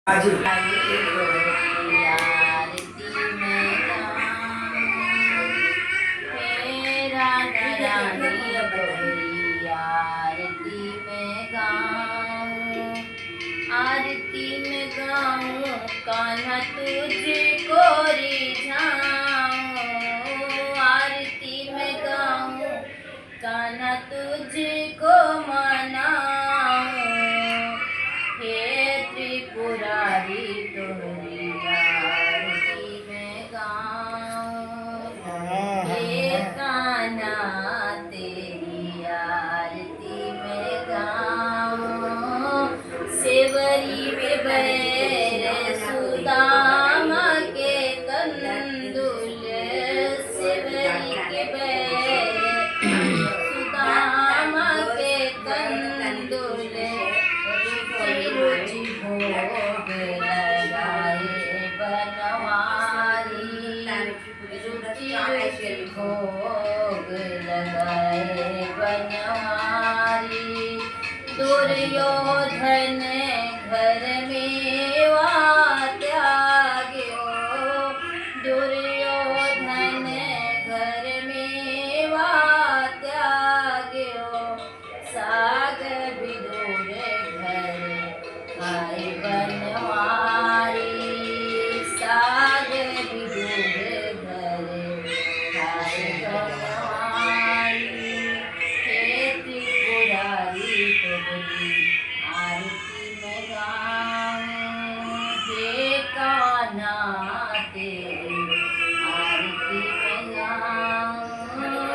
आज आरती में गाऊं कान्हा तुझको रिझाऊं। आरती में गाऊं कान्हा तुझको मनाऊं। हे त्रिपुरारी तोरी आरती में गाऊं। हे कान्हा तेरी आरती में गाऊं। सेवरी में बैर सुदामा के कंदुल। सेवरी के बैर सुदामा के कंदुल। रुचि भोग लगाए बनवारी। रुचि भोग लगाए बनवारी। दुर्योधन घर में त्याग्यो। दुर्योधन घर में त्याग्यो। साग विदुर घर खाए बनवारी। साग विदुर घर खाए बनवारी। हे त्रिपुरारी तोरी आरती में गाऊं। हे कान्हा तेरी आरती में गाऊं।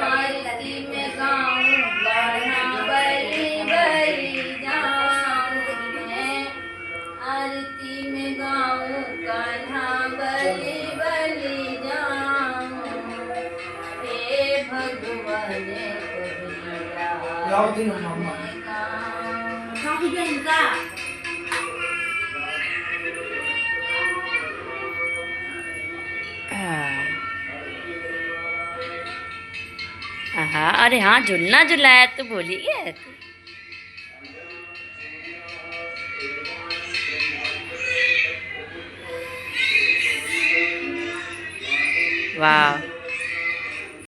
आरती में गाऊं कान्हा बलि बलि जाऊं। आरती में गाऊं कान्हा बलि बलि जाऊं। हे भगवान लाओ दिन मामा हाँ, अरे हाँ, झुलना झुलाया तो बोली है तू। वाह।